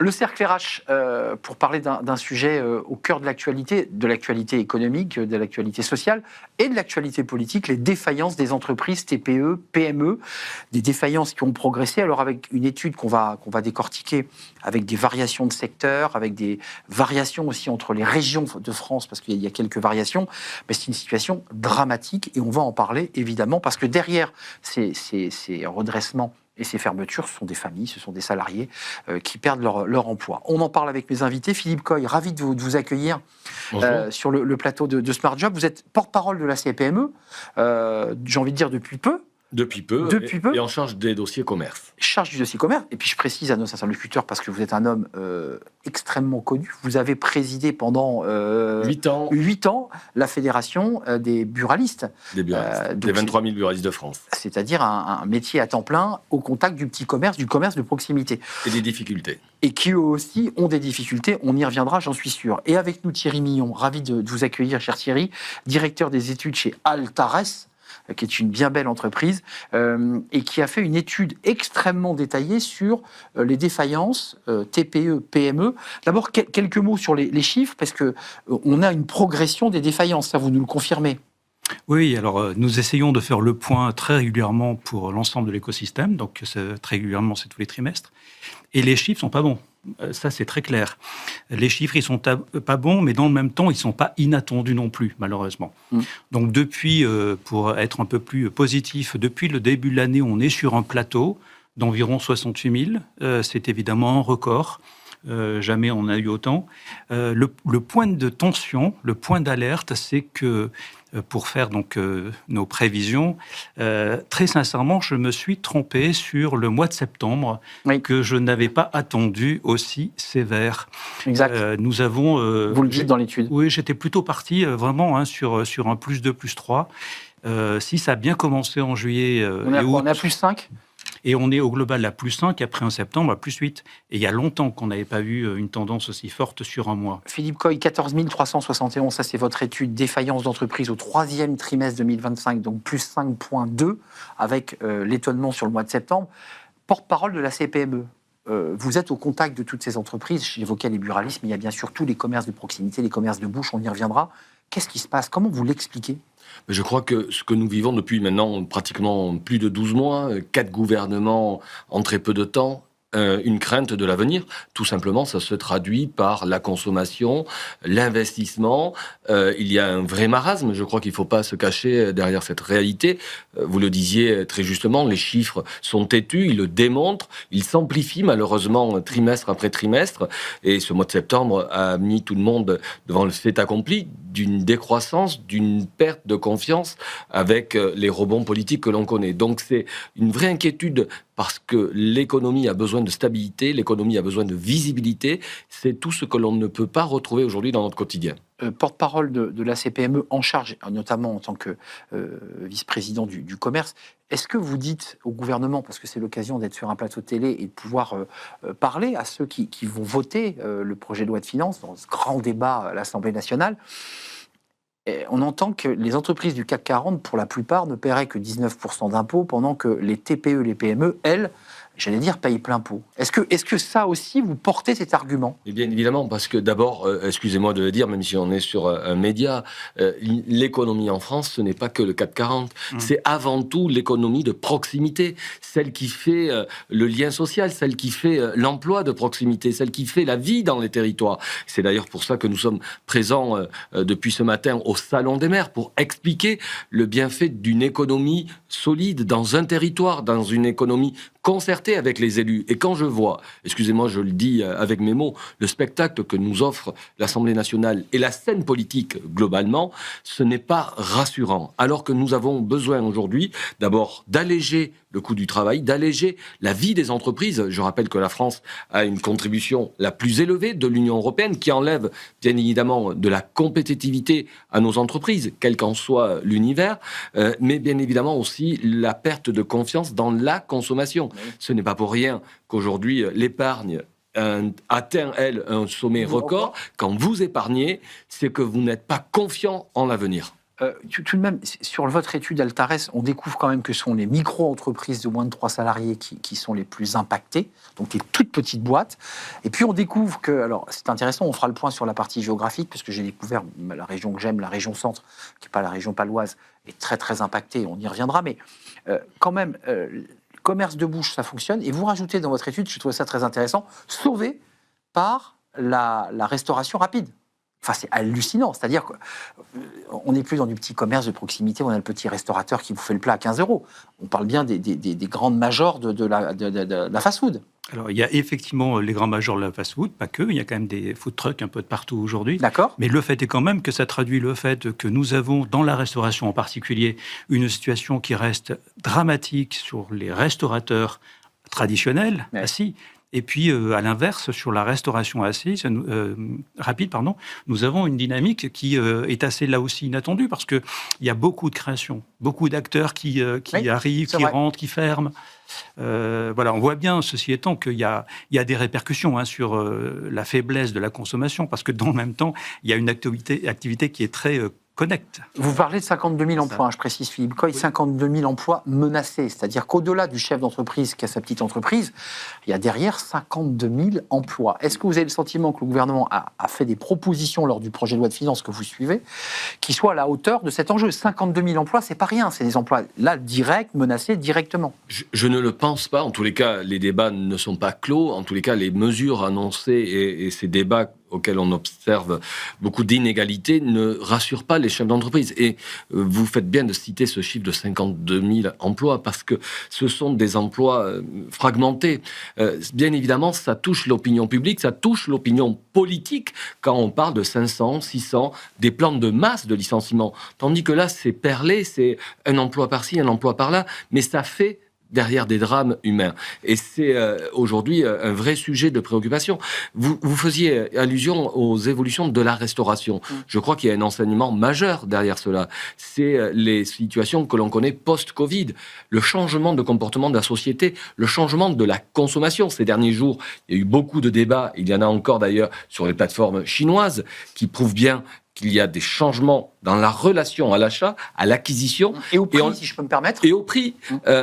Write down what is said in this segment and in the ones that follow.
Le cercle RH, pour parler d'un sujet au cœur de l'actualité économique, de l'actualité sociale et de l'actualité politique, les défaillances des entreprises TPE, PME, des défaillances qui ont progressé. Alors avec une étude qu'on va décortiquer, avec des variations de secteur, avec des variations aussi entre les régions de France, parce qu'il y a quelques variations, mais c'est une situation dramatique et on va en parler évidemment, parce que derrière ces redressements et ces fermetures, ce sont des familles, ce sont des salariés qui perdent leur emploi. On en parle avec mes invités. Philippe Coy, ravi de vous accueillir sur le plateau de Smart Job. Vous êtes porte-parole de la CPME, j'ai envie de dire depuis peu. Depuis peu, et en charge des dossiers commerce. Charge du dossier commerce. Et puis je précise à nos interlocuteurs, parce que vous êtes un homme extrêmement connu, vous avez présidé pendant 8 ans la fédération des buralistes. Des 23 000 buralistes de France. C'est-à-dire un métier à temps plein au contact du petit commerce, du commerce de proximité. Et des difficultés. Et qui eux aussi ont des difficultés, on y reviendra, j'en suis sûr. Et avec nous Thierry Millon, ravi de vous accueillir, cher Thierry, directeur des études chez Altares, qui est une bien belle entreprise, et qui a fait une étude extrêmement détaillée sur les défaillances TPE, PME. D'abord, quelques mots sur les chiffres, parce qu'on a une progression des défaillances, ça vous nous le confirmez. Oui, alors nous essayons de faire le point très régulièrement pour l'ensemble de l'écosystème, donc très régulièrement, c'est tous les trimestres, et les chiffres sont pas bons. Ça, c'est très clair. Les chiffres, ils sont pas bons, mais dans le même temps, ils sont pas inattendus non plus, malheureusement. Donc, depuis, pour être un peu plus positif, depuis le début de l'année, on est sur un plateau d'environ 68 000. C'est évidemment un record. Jamais on a eu autant. Le point de tension, le point d'alerte, c'est que pour faire donc nos prévisions, très sincèrement, je me suis trompé sur le mois de septembre, que je n'avais pas attendu aussi sévère. Exact. Nous avons... Vous le dites dans l'étude. Oui, j'étais plutôt parti vraiment sur un plus 2, plus 3. Si ça a bien commencé en juillet et août... On est à plus 5 ? Et on est au global à plus 5, après en septembre à plus 8. Et il y a longtemps qu'on n'avait pas vu une tendance aussi forte sur un mois. Philippe Coy, 14 371, ça c'est votre étude défaillance d'entreprise au troisième trimestre 2025, donc plus 5,2, avec l'étonnement sur le mois de septembre. Porte-parole de la CPME. Vous êtes au contact de toutes ces entreprises. J'évoquais les buralistes, mais il y a bien sûr tous les commerces de proximité, les commerces de bouche, on y reviendra. Qu'est-ce qui se passe ? Comment vous l'expliquez ? Je crois que ce que nous vivons depuis maintenant pratiquement plus de 12 mois, 4 gouvernements en très peu de temps, une crainte de l'avenir. Tout simplement, ça se traduit par la consommation, l'investissement. Il y a un vrai marasme. Je crois qu'il ne faut pas se cacher derrière cette réalité. Vous le disiez très justement, les chiffres sont têtus, ils le démontrent, ils s'amplifient malheureusement trimestre après trimestre. Et ce mois de septembre a mis tout le monde devant le fait accompli d'une décroissance, d'une perte de confiance avec les rebonds politiques que l'on connaît. Donc c'est une vraie inquiétude parce que l'économie a besoin de stabilité, l'économie a besoin de visibilité. C'est tout ce que l'on ne peut pas retrouver aujourd'hui dans notre quotidien. Porte-parole de la CPME en charge, notamment en tant que vice-président du commerce, est-ce que vous dites au gouvernement, parce que c'est l'occasion d'être sur un plateau télé et de pouvoir parler à ceux qui vont voter le projet de loi de finances dans ce grand débat à l'Assemblée nationale, on entend que les entreprises du CAC 40, pour la plupart, ne paieraient que 19% d'impôts, pendant que les TPE, les PME, elles, j'allais dire, payent plein pot. Est-ce que ça aussi, vous portez cet argument ? Et bien évidemment, parce que d'abord, excusez-moi de le dire, même si on est sur un média, l'économie en France, ce n'est pas que le CAC 40. C'est avant tout l'économie de proximité, celle qui fait le lien social, celle qui fait l'emploi de proximité, celle qui fait la vie dans les territoires. C'est d'ailleurs pour ça que nous sommes présents depuis ce matin au Salon des maires, pour expliquer le bienfait d'une économie solide dans un territoire, dans une économie concertée avec les élus. Et quand je vois, excusez-moi, je le dis avec mes mots, le spectacle que nous offre l'Assemblée nationale et la scène politique globalement, ce n'est pas rassurant. Alors que nous avons besoin aujourd'hui, d'abord, d'alléger le coût du travail, d'alléger la vie des entreprises. Je rappelle que la France a une contribution la plus élevée de l'Union européenne qui enlève bien évidemment de la compétitivité à nos entreprises, quel qu'en soit l'univers, mais bien évidemment aussi la perte de confiance dans la consommation. Ce n'est pas pour rien qu'aujourd'hui l'épargne atteint, elle, un sommet record. Quand vous épargnez, c'est que vous n'êtes pas confiant en l'avenir. Tout de même, sur votre étude Altares, on découvre quand même que ce sont les micro-entreprises de moins de 3 salariés qui sont les plus impactées, donc les toutes petites boîtes. Et puis on découvre que, alors c'est intéressant, on fera le point sur la partie géographique, parce que j'ai découvert la région que j'aime, la région centre, qui n'est pas la région paloise, est très très impactée, on y reviendra, mais quand même, commerce de bouche, ça fonctionne. Et vous rajoutez dans votre étude, je trouve ça très intéressant, sauvé par la restauration rapide. Enfin, c'est hallucinant. C'est-à-dire qu'on n'est plus dans du petit commerce de proximité, on a le petit restaurateur qui vous fait le plat à 15 €. On parle bien des grandes majors de la fast-food. Alors, il y a effectivement les grands majors de la fast-food, pas que, il y a quand même des food trucks un peu de partout aujourd'hui. D'accord. Mais le fait est quand même que ça traduit le fait que nous avons, dans la restauration en particulier, une situation qui reste dramatique sur les restaurateurs traditionnels, assis. Et puis, à l'inverse, sur la restauration rapide, nous avons une dynamique qui est assez, là aussi, inattendue, parce qu'il y a beaucoup de créations, beaucoup d'acteurs qui arrivent, qui rentrent, qui ferment. Voilà, on voit bien, ceci étant, qu'il y a des répercussions sur la faiblesse de la consommation, parce que dans le même temps, il y a une activité qui est très connecte. Vous parlez de 52 000 emplois, je précise, Philippe Coy, 52 000 emplois menacés. C'est-à-dire qu'au-delà du chef d'entreprise qui a sa petite entreprise, il y a derrière 52 000 emplois. Est-ce que vous avez le sentiment que le gouvernement a fait des propositions lors du projet de loi de finances que vous suivez, qui soient à la hauteur de cet enjeu? 52 000 emplois, c'est pas rien. C'est des emplois, là, directs, menacés directement. Je ne le pense pas. En tous les cas, les débats ne sont pas clos. En tous les cas, les mesures annoncées et ces débats auxquels on observe beaucoup d'inégalités ne rassurent pas les chefs d'entreprise. Et vous faites bien de citer ce chiffre de 52 000 emplois, parce que ce sont des emplois fragmentés. Bien évidemment, ça touche l'opinion publique, ça touche l'opinion politique quand on parle de 500, 600, des plans de masse de licenciement. Tandis que là, c'est perlé, c'est un emploi par-ci, un emploi par-là, mais ça fait derrière des drames humains. Et c'est aujourd'hui un vrai sujet de préoccupation. Vous faisiez allusion aux évolutions de la restauration. Je crois qu'il y a un enseignement majeur derrière cela. C'est les situations que l'on connaît post-Covid, le changement de comportement de la société, le changement de la consommation. Ces derniers jours, il y a eu beaucoup de débats, il y en a encore d'ailleurs sur les plateformes chinoises, qui prouvent bien qu'il y a des changements dans la relation à l'achat, à l'acquisition. Et au prix, si je peux me permettre. Et au prix.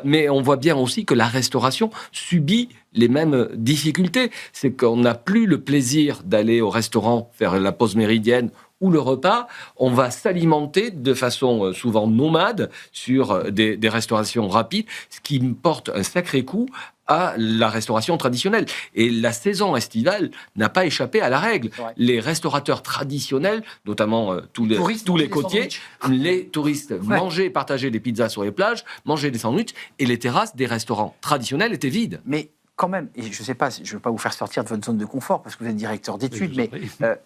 Mais on voit bien aussi que la restauration subit les mêmes difficultés. C'est qu'on n'a plus le plaisir d'aller au restaurant faire la pause méridienne ou le repas. On va s'alimenter de façon souvent nomade sur des restaurations rapides, ce qui porte un sacré coup à la restauration traditionnelle. Et la saison estivale n'a pas échappé à la règle. Les restaurateurs traditionnels, notamment tous les côtiers, les touristes mangeaient et partageaient des pizzas sur les plages, mangeaient des sandwichs, et les terrasses des restaurants traditionnels étaient vides. Mais quand même, et je ne sais pas, je ne veux pas vous faire sortir de votre zone de confort parce que vous êtes directeur d'études, mais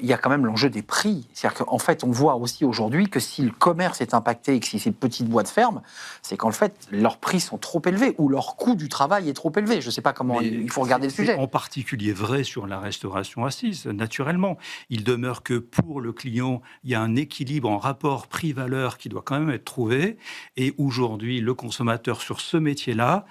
il y a quand même l'enjeu des prix. C'est-à-dire qu'en fait, on voit aussi aujourd'hui que si le commerce est impacté et que si ces petites boîtes ferment, c'est qu'en fait, leurs prix sont trop élevés ou leur coût du travail est trop élevé. Je ne sais pas comment il faut regarder le sujet. C'est en particulier vrai sur la restauration assise, naturellement. Il demeure que pour le client, il y a un équilibre en rapport prix-valeur qui doit quand même être trouvé. Et aujourd'hui, le consommateur sur ce métier-là,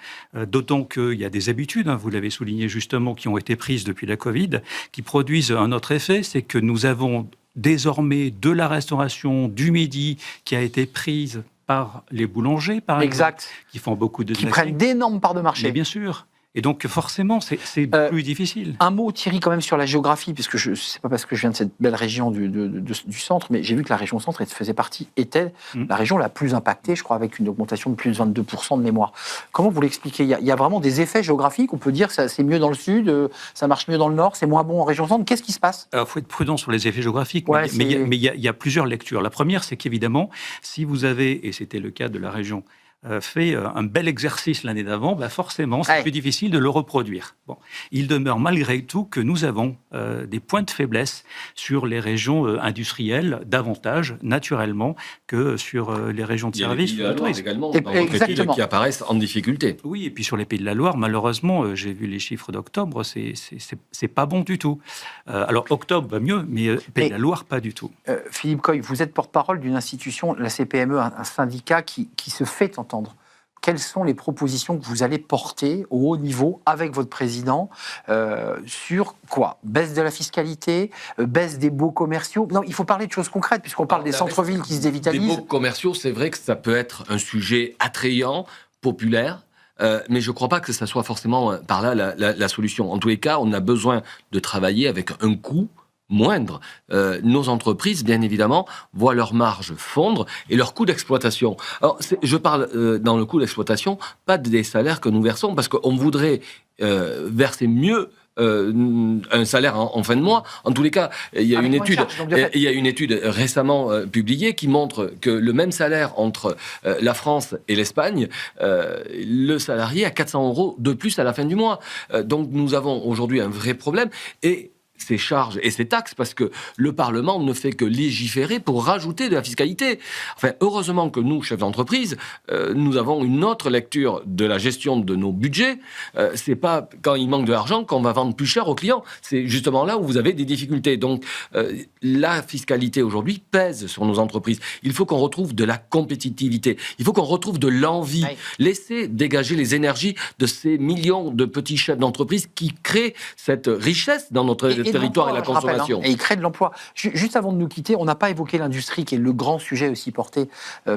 d'autant qu'il y a des habitudes, vous l'avez souligné justement, qui ont été prises depuis la Covid, qui produisent un autre effet, c'est que nous avons désormais de la restauration du midi qui a été prise par les boulangers, par exemple, qui font beaucoup de qui prennent d'énormes parts de marché. Mais bien sûr. Et donc, forcément, c'est plus difficile. Un mot, Thierry, quand même sur la géographie, puisque je sais pas parce que je viens de cette belle région du centre, mais j'ai vu que la région centre était la région la plus impactée, je crois, avec une augmentation de plus de 22% de mémoire. Comment vous l'expliquez ? Il y a vraiment des effets géographiques. On peut dire que c'est mieux dans le sud, ça marche mieux dans le nord, c'est moins bon en région centre. Qu'est-ce qui se passe ? Alors, il faut être prudent sur les effets géographiques, mais il y a plusieurs lectures. La première, c'est qu'évidemment, si vous avez, et c'était le cas de la région, fait un bel exercice l'année d'avant, forcément, c'est plus difficile de le reproduire. Bon. Il demeure malgré tout que nous avons des points de faiblesse sur les régions industrielles, davantage, naturellement, que sur les régions de services. Il y a les Pays de la Loire également, dans d'autres villes qui apparaissent en difficulté. Oui, et puis sur les Pays de la Loire, malheureusement, j'ai vu les chiffres d'octobre, c'est pas bon du tout. Alors, octobre va mieux, mais Pays de la Loire, pas du tout. Philippe Coy, vous êtes porte-parole d'une institution, la CPME, un syndicat qui se fait entendre. quelles sont les propositions que vous allez porter au haut niveau avec votre président sur quoi? Baisse de la fiscalité, baisse des baux commerciaux? Non, il faut parler de choses concrètes, puisqu'on parle des centres-villes qui se dévitalisent. Les baux commerciaux, c'est vrai que ça peut être un sujet attrayant, populaire, mais je ne crois pas que ça soit forcément par là la solution. En tous les cas, on a besoin de travailler avec un coût moindre. Nos entreprises, bien évidemment, voient leurs marges fondre et leur coût d'exploitation. Alors, je parle dans le coût d'exploitation, pas des salaires que nous versons, parce qu'on voudrait verser mieux un salaire en fin de mois. En tous les cas, il y a une étude récemment publiée qui montre que le même salaire entre la France et l'Espagne, le salarié a 400 € de plus à la fin du mois. Donc nous avons aujourd'hui un vrai problème. Et ces charges et ces taxes, parce que le Parlement ne fait que légiférer pour rajouter de la fiscalité. Enfin, heureusement que nous, chefs d'entreprise, nous avons une autre lecture de la gestion de nos budgets. C'est pas quand il manque de l'argent qu'on va vendre plus cher aux clients. C'est justement là où vous avez des difficultés. Donc, la fiscalité aujourd'hui pèse sur nos entreprises. Il faut qu'on retrouve de la compétitivité. Il faut qu'on retrouve de l'envie. Oui. Laisser dégager les énergies de ces millions de petits chefs d'entreprise qui créent cette richesse dans notre territoire et la consommation. Et il crée de l'emploi. Juste avant de nous quitter, on n'a pas évoqué l'industrie, qui est le grand sujet aussi porté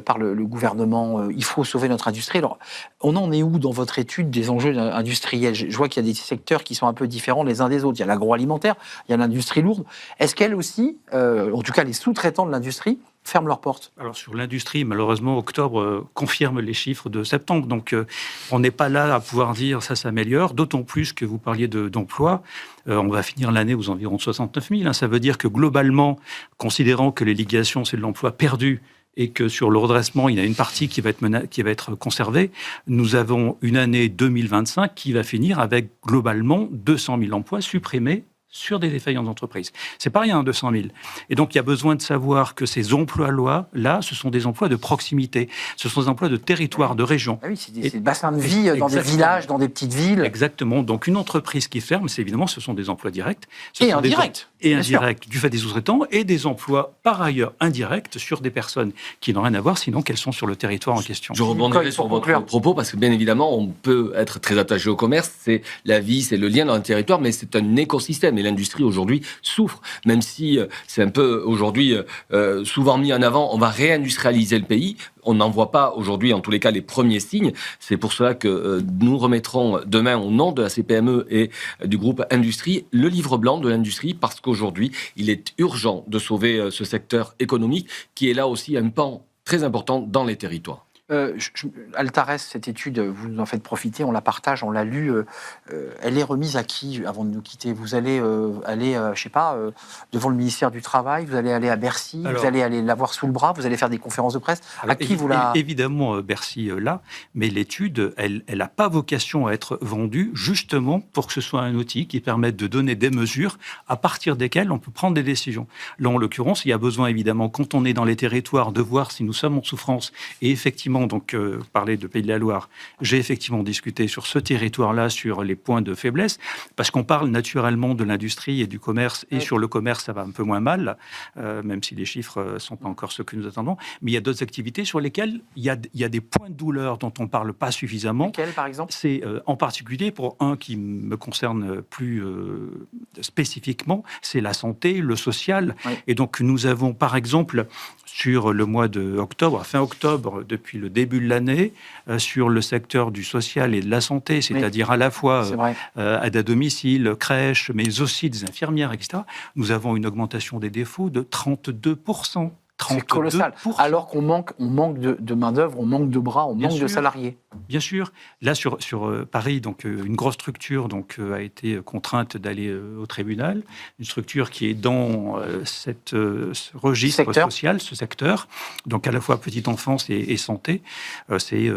par le gouvernement. Il faut sauver notre industrie. Alors, on en est où dans votre étude des enjeux industriels? Je vois qu'il y a des secteurs qui sont un peu différents les uns des autres. Il y a l'agroalimentaire, il y a l'industrie lourde. Est-ce qu'elle aussi, en tout cas les sous-traitants de l'industrie, ferment leurs portes? Alors sur l'industrie, malheureusement, octobre confirme les chiffres de septembre. Donc on n'est pas là à pouvoir dire ça s'améliore, d'autant plus que vous parliez d'emploi. On va finir l'année aux environs de 69 000. Ça veut dire que globalement, considérant que les liquidations, c'est de l'emploi perdu, et que sur le redressement, il y a une partie qui va être conservée, nous avons une année 2025 qui va finir avec globalement 200 000 emplois supprimés sur des défaillances d'entreprise. C'est pas rien, 200 000. Et donc, il y a besoin de savoir que ces emplois-là, ce sont des emplois de proximité. Ce sont des emplois de territoire, de région. Ah oui, c'est des bassins de vie dans des villages, dans des petites villes. Exactement. Donc, une entreprise qui ferme, évidemment, ce sont des emplois directs. Et indirects. Et indirects, du fait des sous-traitants, et des emplois, par ailleurs, indirects sur des personnes qui n'ont rien à voir, sinon qu'elles sont sur le territoire en question. Je rebondirai sur votre propos, parce que bien évidemment, on peut être très attaché au commerce. C'est la vie, c'est le lien dans le territoire, mais c'est un écosystème. Et l'industrie aujourd'hui souffre, même si c'est un peu aujourd'hui souvent mis en avant. On va réindustrialiser le pays. On n'en voit pas aujourd'hui, en tous les cas, les premiers signes. C'est pour cela que nous remettrons demain, au nom de la CPME et du groupe Industrie, le livre blanc de l'industrie, parce qu'aujourd'hui, il est urgent de sauver ce secteur économique qui est là aussi un pan très important dans les territoires. Altares, cette étude, vous nous en faites profiter, on la partage, on l'a lue. Elle est remise à qui avant de nous quitter? Vous allez aller, je sais pas, devant le ministère du Travail, vous allez aller à Bercy, vous allez aller l'avoir sous le bras, vous allez faire des conférences de presse. À qui vous la... Évidemment, Bercy là, mais l'étude, elle n'a pas vocation à être vendue justement pour que ce soit un outil qui permette de donner des mesures à partir desquelles on peut prendre des décisions. Là, en l'occurrence, il y a besoin évidemment, quand on est dans les territoires, de voir si nous sommes en souffrance et effectivement, donc parler de Pays de la Loire, j'ai effectivement discuté sur ce territoire-là, sur les points de faiblesse, parce qu'on parle naturellement de l'industrie et du commerce, et sur le commerce, ça va un peu moins mal, même si les chiffres ne sont pas encore ceux que nous attendons, mais il y a d'autres activités sur lesquelles il y a des points de douleur dont on ne parle pas suffisamment. Lesquels, par exemple? C'est en particulier, pour un qui me concerne plus spécifiquement, c'est la santé, le social, et donc nous avons par exemple, sur le mois d'octobre, fin octobre, depuis le début de l'année, sur le secteur du social et de la santé, c'est-à-dire à la fois aide à domicile, crèche, mais aussi des infirmières, etc., nous avons une augmentation des défauts de 32%. C'est colossal. Alors qu'on manque de main-d'œuvre, on manque de bras, on manque de salariés. Bien sûr. Là, sur Paris, donc, une grosse structure a été contrainte d'aller au tribunal. Une structure qui est dans ce registre social, ce secteur. Donc, à la fois petite enfance et santé. C'est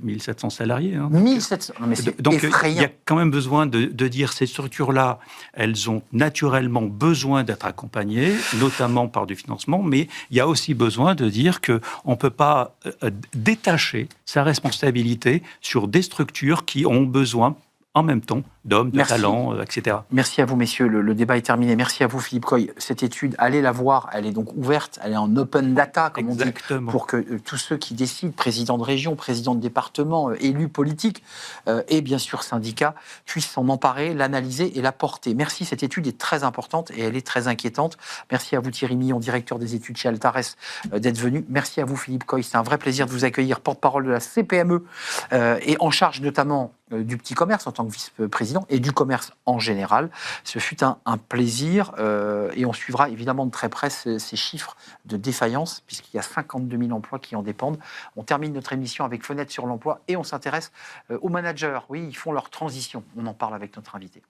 1700 salariés. Hein. 1700 mais c'est donc, effrayant. Il y a quand même besoin de dire ces structures-là, elles ont naturellement besoin d'être accompagnées, notamment par du financement, mais il y a aussi besoin de dire qu'on ne peut pas détacher sa responsabilité sur des structures qui ont besoin, en même temps d'hommes, de Merci. talents, etc. Merci à vous, messieurs. Le débat est terminé. Merci à vous, Philippe Coy. Cette étude, allez la voir. Elle est donc ouverte. Elle est en open data, comme Exactement. on dit, pour que tous ceux qui décident, présidents de région, présidents de département, élus politiques et bien sûr syndicats, puissent s'en emparer, l'analyser et la porter. Merci. Cette étude est très importante et elle est très inquiétante. Merci à vous, Thierry Millon, directeur des études chez Altares, d'être venu. Merci à vous, Philippe Coy. C'est un vrai plaisir de vous accueillir, porte-parole de la CPME et en charge notamment du petit commerce en tant que vice-président et du commerce en général. Ce fut un plaisir et on suivra évidemment de très près ces chiffres de défaillance puisqu'il y a 52 000 emplois qui en dépendent. On termine notre émission avec Fenêtre sur l'emploi et on s'intéresse aux managers. Oui, ils font leur transition. On en parle avec notre invité.